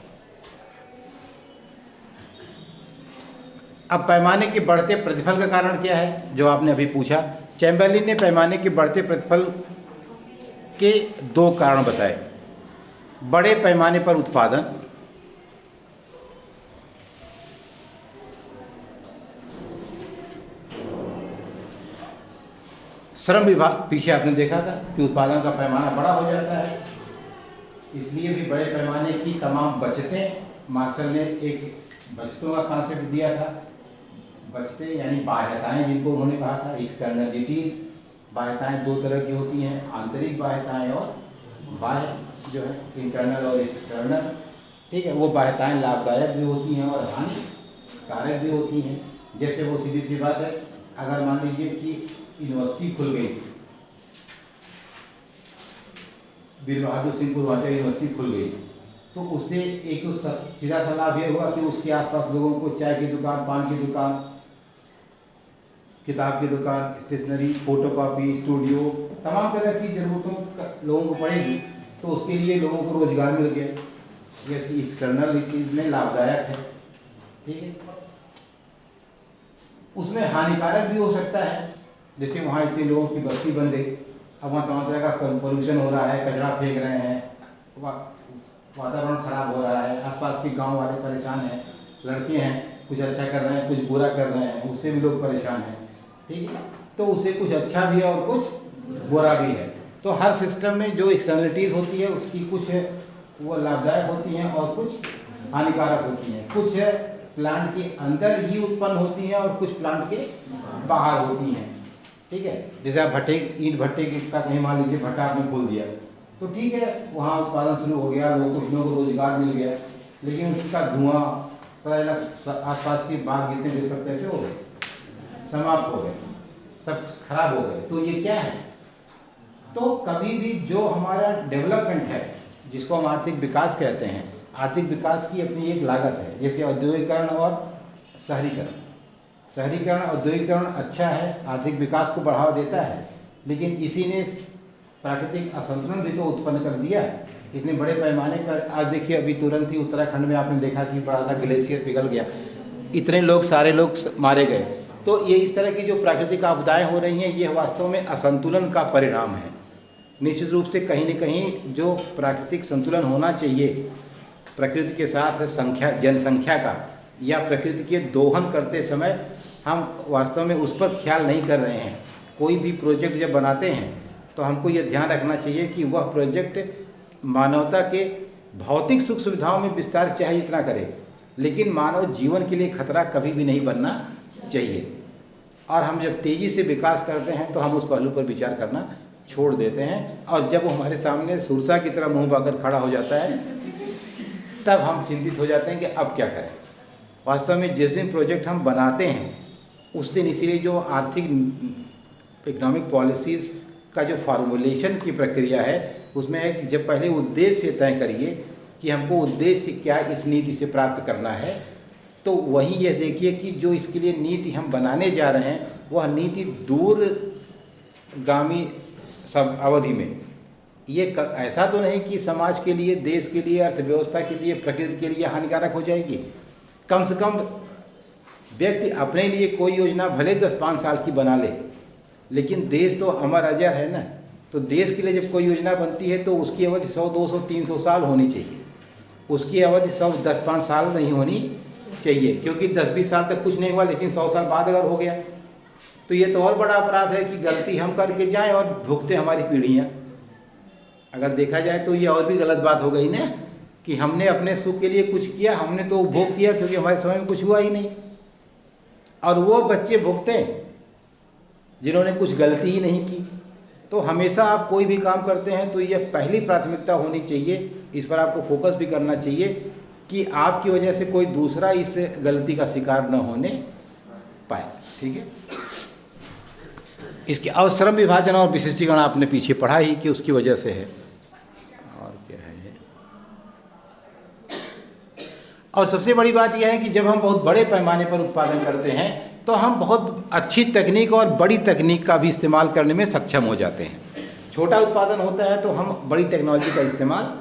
अब पैमाने के बढ़ते प्रतिफल का कारण क्या है, जो आपने अभी पूछा। चैम्बरलिन ने पैमाने के बढ़ते प्रतिफल के दो कारण बताए। बड़े पैमाने पर उत्पादन, श्रम विभाग, पीछे आपने देखा था कि उत्पादन का पैमाना बड़ा हो जाता है, इसलिए भी बड़े पैमाने की तमाम बचतें, मार्शल ने एक बचतों का कॉन्सेप्ट दिया था। बचतें यानी बाह्यताएं, जिनको उन्होंने कहा था एक्सटर्नलिटीज। बाह्यताएं दो तरह की होती हैं, आंतरिक बाह्यताएं और बाह्य जो है इंटरनल और एक्सटर्नल। ठीक है, वो बाह्यताएं लाभदायक भी होती हैं और हानिकारक भी होती हैं। जैसे वो सीधी सी बात है, अगर मान लीजिए कि यूनिवर्सिटी खुल गई, वीर बहादुर सिंह पूर्वांचल यूनिवर्सिटी खुल गई, तो उससे एक तो सीधा सा लाभ यह हुआ कि उसके आसपास लोगों को चाय की दुकान, पान की दुकान, किताब की दुकान, स्टेशनरी, फोटोकॉपी, स्टूडियो, तमाम तरह की जरूरतों लोगों को पड़ेगी, तो उसके लिए लोगों को रोजगार मिल गया। जैसे एक्सटर्नलिटीज में लाभदायक है। ठीक है, उसमें हानिकारक भी हो सकता है। जैसे वहाँ इतने लोगों की बस्ती बन गई, अब वहाँ तमाम तरह का पोल्यूशन हो रहा है, कचरा फेंक रहे हैं, वातावरण खराब हो रहा है, आसपास के गांव वाले परेशान हैं, लड़के हैं कुछ अच्छा कर रहे हैं, कुछ बुरा कर रहे हैं, उससे भी लोग परेशान हैं। ठीक है, तो उससे कुछ अच्छा भी है और कुछ बुरा भी है। तो हर सिस्टम में जो एक्सटर्नलिटीज़ होती है उसकी कुछ वो लाभदायक होती हैं और कुछ हानिकारक होती हैं। कुछ प्लांट के अंदर ही उत्पन्न होती हैं और कुछ प्लांट के बाहर होती हैं। ठीक है, जैसे आप भट्टे, ईंट भट्टे का कहीं मान लीजिए भट्टा आपने खोल दिया, तो ठीक है, वहाँ उत्पादन शुरू हो गया, कुछ लोगों को रोजगार मिल गया, लेकिन उसका धुआं आसपास के बाग जितने भी सब कैसे हो गए, समाप्त हो गए, सब खराब हो गए। तो ये क्या है, तो कभी भी जो हमारा डेवलपमेंट है, जिसको हम आर्थिक विकास कहते हैं, आर्थिक विकास की अपनी एक लागत है। जैसे औद्योगिकरण और शहरीकरण, शहरीकरण औद्योगिकरण अच्छा है, आर्थिक विकास को बढ़ावा देता है, लेकिन इसी ने प्राकृतिक असंतुलन भी तो उत्पन्न कर दिया है इतने बड़े पैमाने पर। आज देखिए, अभी तुरंत ही उत्तराखंड में आपने देखा कि बड़ा सा ग्लेशियर पिघल गया, इतने लोग, सारे लोग मारे गए। तो ये इस तरह की जो प्राकृतिक आपदाएं हो रही हैं, ये वास्तव में असंतुलन का परिणाम है। निश्चित रूप से कहीं न कहीं जो प्राकृतिक संतुलन होना चाहिए प्रकृति के साथ जनसंख्या का, या प्रकृति के दोहन करते समय हम वास्तव में उस पर ख्याल नहीं कर रहे हैं। कोई भी प्रोजेक्ट जब बनाते हैं तो हमको ये ध्यान रखना चाहिए कि वह प्रोजेक्ट मानवता के भौतिक सुख सुविधाओं में विस्तार चाहे जितना करे, लेकिन मानव जीवन के लिए खतरा कभी भी नहीं बनना चाहिए। और हम जब तेज़ी से विकास करते हैं तो हम उस पहलू पर विचार करना छोड़ देते हैं, और जब वो हमारे सामने सुरसा की तरह मुँह पाकर खड़ा हो जाता है तब हम चिंतित हो जाते हैं कि अब क्या करें। वास्तव में जिस दिन प्रोजेक्ट हम बनाते हैं उस दिन इसीलिए जो आर्थिक इकोनॉमिक पॉलिसीज़ का जो फार्मूलेशन की प्रक्रिया है उसमें है कि जब पहले उद्देश्य तय करिए कि हमको उद्देश्य क्या इस नीति से प्राप्त करना है, तो वहीं यह देखिए कि जो इसके लिए नीति हम बनाने जा रहे हैं वह नीति दूरगामी सब अवधि में ऐसा तो नहीं कि समाज के लिए, देश के लिए, अर्थव्यवस्था के लिए, प्रकृति के लिए हानिकारक हो जाएगी। कम से कम व्यक्ति अपने लिए कोई योजना भले 10-5 साल की बना ले, लेकिन देश तो अमर अजर है ना। तो देश के लिए जब कोई योजना बनती है तो उसकी अवधि 100, 200, 300 साल होनी चाहिए। उसकी अवधि 10-5 साल नहीं होनी चाहिए, क्योंकि 10-20 साल तक कुछ नहीं हुआ, लेकिन 100 साल बाद अगर हो गया तो ये तो और बड़ा अपराध है कि गलती हम करके जाएं और भुगते हमारी पीढ़ियाँ। अगर देखा जाए तो ये और भी गलत बात हो गई ना, कि हमने अपने सुख के लिए कुछ किया, हमने तो उपभोग किया क्योंकि हमारे समय में कुछ हुआ ही नहीं, और वो बच्चे भुगते जिन्होंने कुछ गलती ही नहीं की। तो हमेशा आप कोई भी काम करते हैं तो ये पहली प्राथमिकता होनी चाहिए, इस पर आपको फोकस भी करना चाहिए कि आपकी वजह से कोई दूसरा इस गलती का शिकार न होने पाए। ठीक है। इसके और श्रम विभाजन और विशिष्टीकरण आपने पीछे पढ़ा ही कि उसकी वजह से है। और क्या है ये? और सबसे बड़ी बात यह है कि जब हम बहुत बड़े पैमाने पर उत्पादन करते हैं तो हम बहुत अच्छी तकनीक और बड़ी तकनीक का भी इस्तेमाल करने में सक्षम हो जाते हैं। छोटा उत्पादन होता है तो हम बड़ी टेक्नोलॉजी का इस्तेमाल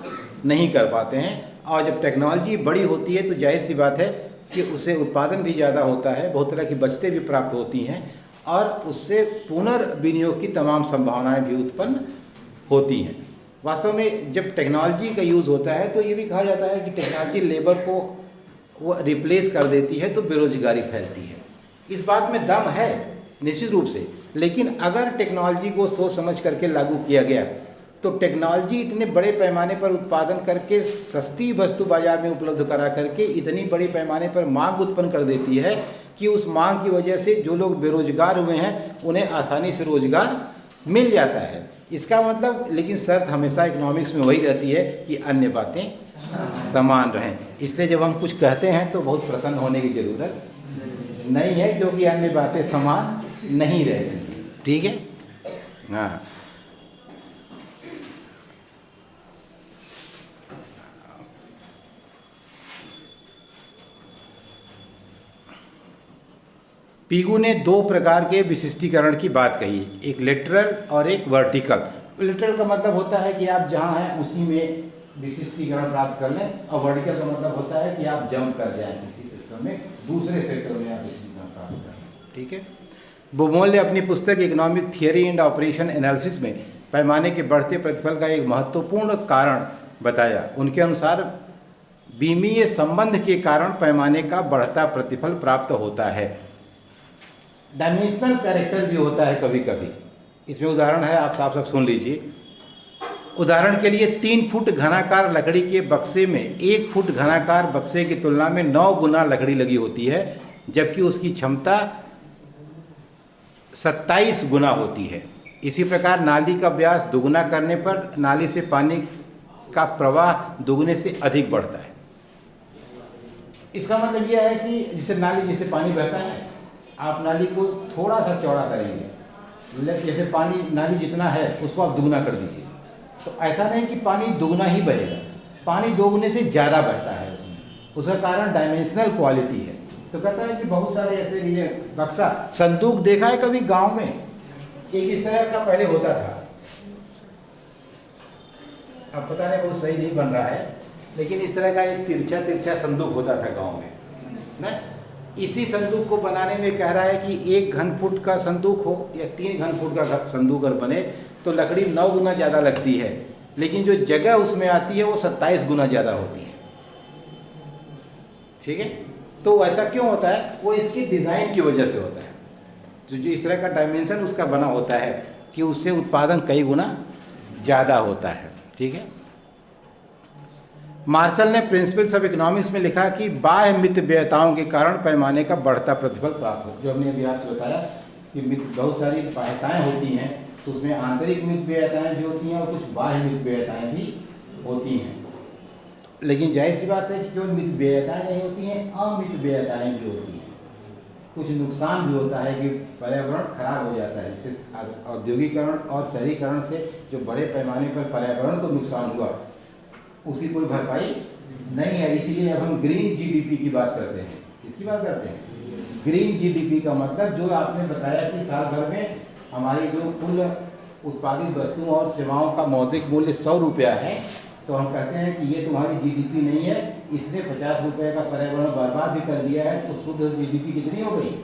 नहीं कर पाते हैं, और जब टेक्नोलॉजी बड़ी होती है तो जाहिर सी बात है कि उससे उत्पादन भी ज़्यादा होता है, बहुत तरह की बचतें भी प्राप्त होती हैं, और उससे पुनर्विनियोग की तमाम संभावनाएं भी उत्पन्न होती हैं। वास्तव में जब टेक्नोलॉजी का यूज़ होता है तो ये भी कहा जाता है कि टेक्नोलॉजी लेबर को वो रिप्लेस कर देती है तो बेरोजगारी फैलती है। इस बात में दम है निश्चित रूप से, लेकिन अगर टेक्नोलॉजी को सोच समझ करके लागू किया गया तो टेक्नोलॉजी इतने बड़े पैमाने पर उत्पादन करके सस्ती वस्तु बाजार में उपलब्ध करा करके इतनी बड़े पैमाने पर मांग उत्पन्न कर देती है कि उस मांग की वजह से जो लोग बेरोजगार हुए हैं उन्हें आसानी से रोजगार मिल जाता है। इसका मतलब, लेकिन शर्त हमेशा इकोनॉमिक्स में वही रहती है कि अन्य बातें समान रहें। इसलिए जब हम कुछ कहते हैं तो बहुत प्रसन्न होने की ज़रूरत नहीं है, क्योंकि अन्य बातें समान नहीं रहती। ठीक है। हाँ, पीगू ने 2 प्रकार के विशिष्टीकरण की बात कही, एक लेटरल और एक वर्टिकल। लेटरल का मतलब होता है कि आप जहाँ हैं उसी में विशिष्टीकरण प्राप्त कर लें, और वर्टिकल का मतलब होता है कि आप जंप कर जाएं किसी सिस्टम में दूसरे सेक्टर में आप विशिष्टीकरण प्राप्त करें। ठीक है। बुमोल ने अपनी पुस्तक economic theory and operation analysis में पैमाने के बढ़ते प्रतिफल का एक महत्वपूर्ण कारण बताया। उनके अनुसार विमीय संबंध के कारण पैमाने का बढ़ता प्रतिफल प्राप्त होता है। डायमेंशनल कैरेक्टर भी होता है कभी कभी। इसमें उदाहरण है, आप सब सुन लीजिए। उदाहरण के लिए 3 फुट घनाकार लकड़ी के बक्से में 1 फुट घनाकार बक्से की तुलना में 9 गुना लकड़ी लगी होती है, जबकि उसकी क्षमता 27 गुना होती है। इसी प्रकार नाली का व्यास दुगुना करने पर नाली से पानी का प्रवाह दुगने से अधिक बढ़ता है। इसका मतलब यह है कि जिससे पानी बहता है, आप नाली को थोड़ा सा चौड़ा करेंगे, जैसे पानी नाली जितना है उसको आप दुगना कर दीजिए, तो ऐसा नहीं कि पानी दुगना ही बहेगा, पानी दोगुने से ज़्यादा बहता है उसमें। उसका कारण डायमेंशनल क्वालिटी है। तो कहता है कि बहुत सारे ऐसे ये बक्सा, संदूक देखा है कभी गांव में? एक इस तरह का पहले होता था, अब पता नहीं बहुत सही नहीं बन रहा है, लेकिन इस तरह का एक तिरछा संदूक होता था गांव में ना। इसी संदूक को बनाने में कह रहा है कि 1 घन फुट का संदूक हो या 3 घन फुट का संदूक अगर बने तो लकड़ी 9 गुना ज़्यादा लगती है, लेकिन जो जगह उसमें आती है वो 27 गुना ज़्यादा होती है। ठीक है। तो ऐसा क्यों होता है? वो इसकी डिज़ाइन की वजह से होता है। तो जो इस तरह का डायमेंशन उसका बना होता है कि उससे उत्पादन कई गुना ज़्यादा होता है। ठीक है। मार्शल ने प्रिंसिपल्स ऑफ इकोनॉमिक्स में लिखा कि बाह्य मितव्ययताओं के कारण पैमाने का बढ़ता प्रतिफल प्राप्त हो। जो हमने अभी आपसे बताया कि बहुत सारी बाह्यताएँ होती हैं, तो उसमें आंतरिक मितव्ययताएँ भी होती हैं और कुछ बाह्य मितव्ययताएँ भी होती हैं। लेकिन जाहिर सी बात है कि केवल मितव्ययताएँ नहीं होती हैं, अमितव्ययताएँ भी होती हैं। कुछ नुकसान भी होता है कि पर्यावरण खराब हो जाता है। इससे औद्योगिकरण और शहरीकरण से जो बड़े पैमाने पर पर्यावरण को नुकसान हुआ, उसकी कोई भरपाई नहीं है। इसीलिए अब हम ग्रीन जीडीपी की बात करते हैं। किसकी बात करते हैं? ग्रीन जीडीपी का मतलब जो आपने बताया कि साल भर में हमारी जो कुल उत्पादित वस्तुओं और सेवाओं का मौद्रिक मूल्य 100 रुपया है, तो हम कहते हैं कि ये तुम्हारी जीडीपी नहीं है, इसने 50 रुपये का पर्यावरण बर्बाद भी कर दिया है, तो शुद्ध जीडीपी कितनी हो गई?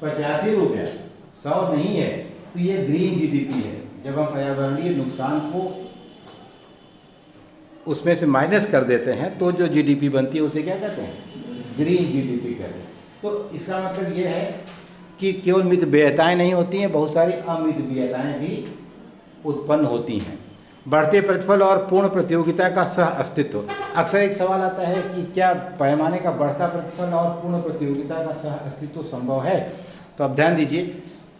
85 रुपया, 100 नहीं है, तो ये ग्रीन जीडीपी है। जब हम पर्यावरणीय नुकसान को उसमें से माइनस कर देते हैं तो जो जीडीपी बनती है उसे क्या कहते हैं? ग्रीन जीडीपी कहते हैं। तो इसका मतलब ये है कि केवल मितव्ययताएँ नहीं होती हैं, बहुत सारी अमितव्ययताएँ भी उत्पन्न होती हैं। बढ़ते प्रतिफल और पूर्ण प्रतियोगिता का सह अस्तित्व। अक्सर एक सवाल आता है कि क्या पैमाने का बढ़ता प्रतिफल और पूर्ण प्रतियोगिता का सह अस्तित्व संभव है? तो अब ध्यान दीजिए,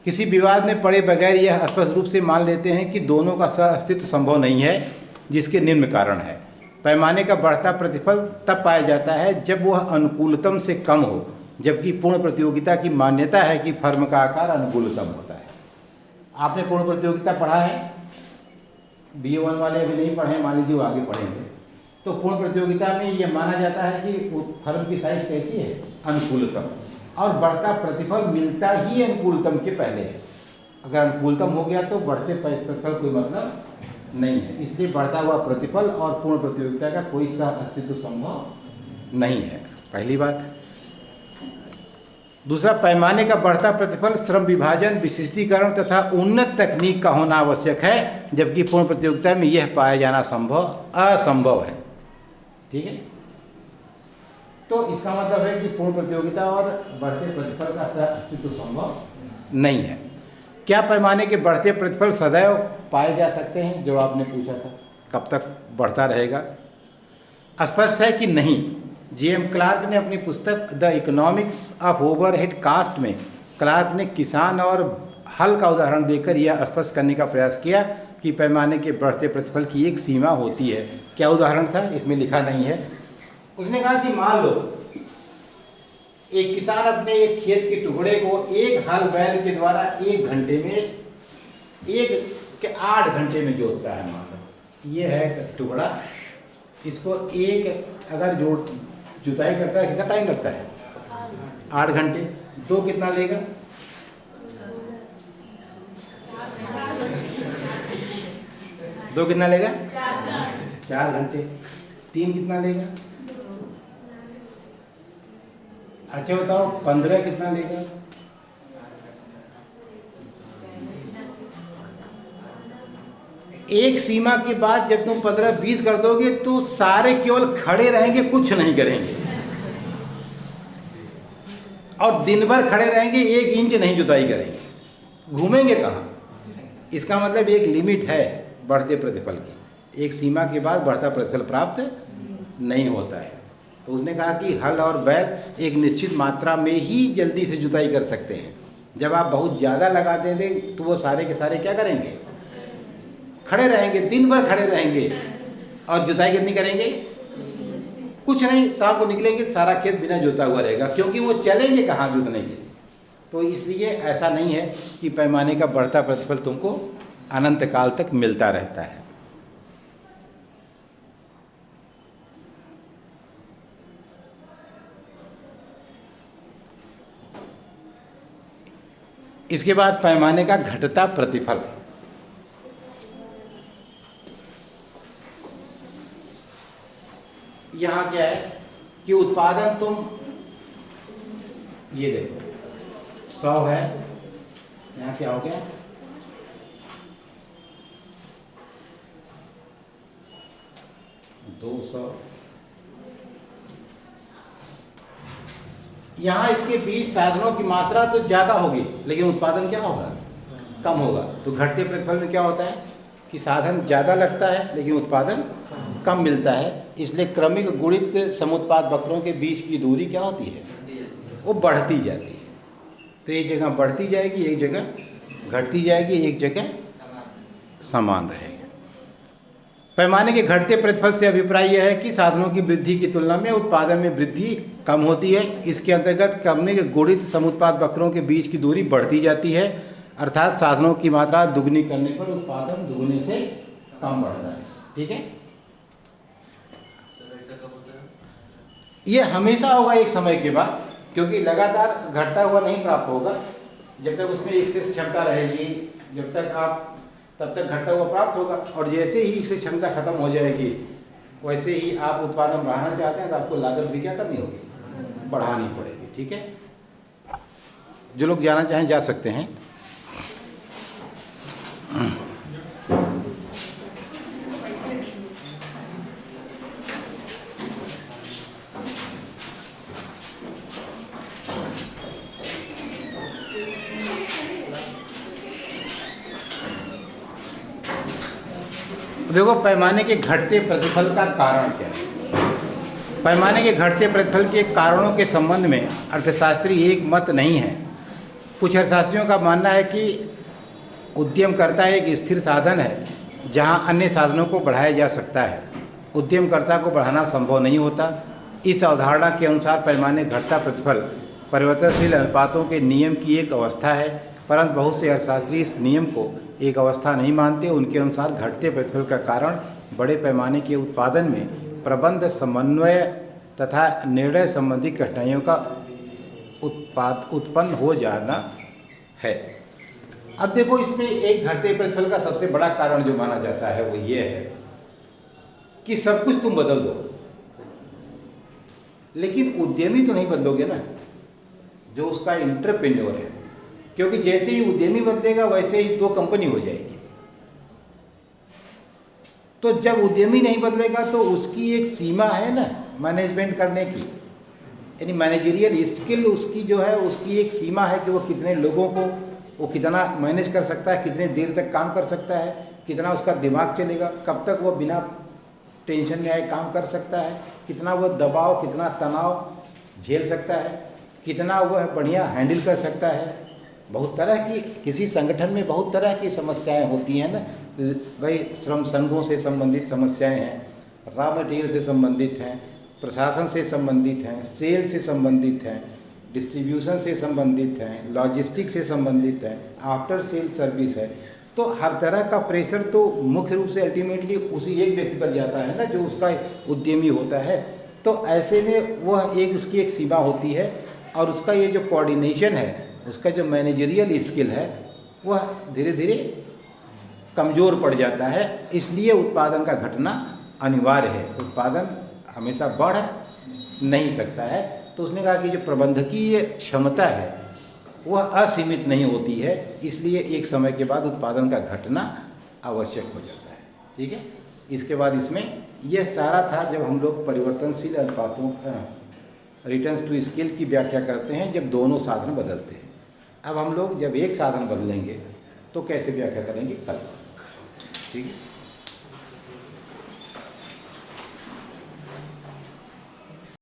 किसी विवाद में पड़े बगैर यह स्पष्ट रूप से मान लेते हैं कि दोनों का सह अस्तित्व संभव नहीं है, जिसके निम्न कारण है। पैमाने का बढ़ता प्रतिफल तब पाया जाता है जब वह अनुकूलतम से कम हो, जबकि पूर्ण प्रतियोगिता की मान्यता है कि फर्म का आकार अनुकूलतम होता है। आपने पूर्ण प्रतियोगिता पढ़ा है, BA1 वाले अभी नहीं पढ़े, मान लीजिए वो आगे पढ़ेंगे। तो पूर्ण प्रतियोगिता में ये माना जाता है कि फर्म की साइज कैसी है? अनुकूलतम, और बढ़ता प्रतिफल मिलता ही अनुकूलतम के पहले है। अगर अनुकूलतम हो गया तो बढ़ते प्रतिफल कोई मतलब नहीं है, इसलिए बढ़ता हुआ प्रतिफल और पूर्ण प्रतियोगिता का कोई सह अस्तित्व संभव नहीं है, पहली बात। दूसरा, पैमाने का बढ़ता प्रतिफल श्रम विभाजन, विशिष्टीकरण तथा उन्नत तकनीक का होना आवश्यक है, जबकि पूर्ण प्रतियोगिता में यह पाया जाना असंभव है। ठीक है, तो इसका मतलब है कि पूर्ण प्रतियोगिता और बढ़ते प्रतिफल का सह अस्तित्व संभव नहीं है। क्या पैमाने के बढ़ते प्रतिफल सदैव पाए जा सकते हैं? जो आपने पूछा था, कब तक बढ़ता रहेगा? स्पष्ट है कि नहीं। J.M. क्लार्क ने अपनी पुस्तक the economics of overhead cost में क्लार्क ने किसान और हल का उदाहरण देकर यह स्पष्ट करने का प्रयास किया कि पैमाने के बढ़ते प्रतिफल की एक सीमा होती है। क्या उदाहरण था? इसमें लिखा नहीं है। उसने कहा कि मान लो एक किसान अपने एक खेत के टुकड़े को एक हल बैल के द्वारा 1 घंटे में 8 घंटे में जोतता है। मान लो ये है टुकड़ा, इसको अगर जुताई करता है कितना टाइम लगता है? 8 घंटे। 2 कितना लेगा? 2 कितना लेगा? 4 घंटे। 3 कितना लेगा? अच्छा बताओ, 15 कितना लेगा? एक सीमा के बाद जब तुम 15-20 कर दोगे तो सारे केवल खड़े रहेंगे, कुछ नहीं करेंगे, और दिन भर खड़े रहेंगे, 1 इंच नहीं जुताई करेंगे, घूमेंगे कहाँ? इसका मतलब एक लिमिट है बढ़ते प्रतिफल की, एक सीमा के बाद बढ़ता प्रतिफल प्राप्त नहीं होता है। तो उसने कहा कि हल और बैल एक निश्चित मात्रा में ही जल्दी से जुताई कर सकते हैं। जब आप बहुत ज़्यादा लगा देंगे तो वो सारे के सारे क्या करेंगे? खड़े रहेंगे, दिन भर खड़े रहेंगे, और जुताई कितनी करेंगे? कुछ नहीं, शाम को निकलेंगे सारा खेत बिना जोता हुआ रहेगा, क्योंकि वो चलेंगे कहाँ जोतने के लिए। तो इसलिए ऐसा नहीं है कि पैमाने का बढ़ता प्रतिफल तुमको अनंत काल तक मिलता रहता है। इसके बाद पैमाने का घटता प्रतिफल। यहाँ क्या है कि उत्पादन तुम ये देखो 100 है, यहाँ क्या हो गया? 200। यहाँ इसके बीच साधनों की मात्रा तो ज़्यादा होगी, लेकिन उत्पादन क्या होगा? कम होगा। तो घटते प्रतिफल में क्या होता है कि साधन ज़्यादा लगता है लेकिन उत्पादन कम मिलता है। इसलिए क्रमिक गुणित समुत्पाद वक्रों के बीच की दूरी क्या होती है? वो बढ़ती जाती है। तो एक जगह बढ़ती जाएगी, एक जगह घटती जाएगी, एक जगह समान रहेगा। पैमाने के घटते प्रतिफल से अभिप्राय यह है कि साधनों की वृद्धि की तुलना में उत्पादन में वृद्धि कम होती है। इसके अंतर्गत क्रमिक गुणित समुत्पाद वक्रों के बीच की दूरी बढ़ती जाती है, अर्थात साधनों की मात्रा दुगनी करने पर उत्पादन दुगने से कम बढ़ता है। ठीक है, ये हमेशा होगा एक समय के बाद, क्योंकि लगातार घटता हुआ नहीं प्राप्त होगा। जब तक उसमें एक्सेस क्षमता रहेगी, जब तक आप तब तक घटता हुआ प्राप्त होगा। और जैसे ही इससे क्षमता खत्म हो जाएगी, वैसे ही आप उत्पादन बढ़ाना चाहते हैं तो आपको लागत भी क्या करनी होगी, बढ़ानी पड़ेगी। ठीक है, जो लोग जाना चाहें जा सकते हैं। देखो, पैमाने के घटते प्रतिफल का कारण क्या है। पैमाने के घटते प्रतिफल के कारणों के संबंध में अर्थशास्त्री एक मत नहीं है। कुछ अर्थशास्त्रियों का मानना है कि उद्यमकर्ता एक स्थिर साधन है जहां अन्य साधनों को बढ़ाया जा सकता है, उद्यमकर्ता को बढ़ाना संभव नहीं होता। इस अवधारणा के अनुसार पैमाने घटता प्रतिफल परिवर्तनशील अनुपातों के नियम की एक अवस्था है, परंतु बहुत से अर्थशास्त्री इस नियम को एक अवस्था नहीं मानते। उनके अनुसार घटते प्रतिफल का कारण बड़े पैमाने के उत्पादन में प्रबंध समन्वय तथा निर्णय संबंधी कठिनाइयों का उत्पन्न हो जाना है। अब देखो, इसमें एक घटते प्रतिफल का सबसे बड़ा कारण जो माना जाता है वो ये है कि सब कुछ तुम बदल दो, लेकिन उद्यमी तो नहीं बदलोगे ना, जो उसका इंटरप्रेन्योर है, क्योंकि जैसे ही उद्यमी बदलेगा वैसे ही तो कंपनी हो जाएगी। तो जब उद्यमी नहीं बदलेगा तो उसकी एक सीमा है ना मैनेजमेंट करने की, यानी मैनेजरियल स्किल उसकी जो है, उसकी एक सीमा है कि वो कितने लोगों को वो कितना मैनेज कर सकता है, कितने देर तक काम कर सकता है, कितना उसका दिमाग चलेगा, कब तक वो बिना टेंशन में आए काम कर सकता है, कितना वो दबाव, कितना तनाव झेल सकता है, कितना वह बढ़िया हैंडल कर सकता है। बहुत तरह की, किसी संगठन में बहुत तरह की समस्याएं होती हैं ना भाई। श्रम संघों से संबंधित समस्याएं हैं, रॉ मटेरियल से संबंधित हैं, प्रशासन से संबंधित हैं, सेल से संबंधित हैं, डिस्ट्रीब्यूशन से संबंधित हैं, लॉजिस्टिक से संबंधित हैं, आफ्टर सेल सर्विस है। तो हर तरह का प्रेशर तो मुख्य रूप से अल्टीमेटली उसी एक व्यक्ति पर जाता है ना, जो उसका उद्यमी होता है। तो ऐसे में वह एक उसकी एक सीमा होती है, और उसका ये जो कोऑर्डिनेशन है, उसका जो मैनेजरियल स्किल है, वह धीरे धीरे कमज़ोर पड़ जाता है। इसलिए उत्पादन का घटना अनिवार्य है। उत्पादन हमेशा बढ़ नहीं सकता है। तो उसने कहा कि जो प्रबंधकीय क्षमता है वह असीमित नहीं होती है, इसलिए एक समय के बाद उत्पादन का घटना आवश्यक हो जाता है। ठीक है, इसके बाद इसमें यह सारा था जब हम लोग परिवर्तनशील अनुपातों रिटर्न्स टू स्केल की व्याख्या करते हैं, जब दोनों साधन बदलते हैं। अब हम लोग जब एक साधन बदलेंगे तो कैसे व्याख्या करेंगे कल। ठीक है।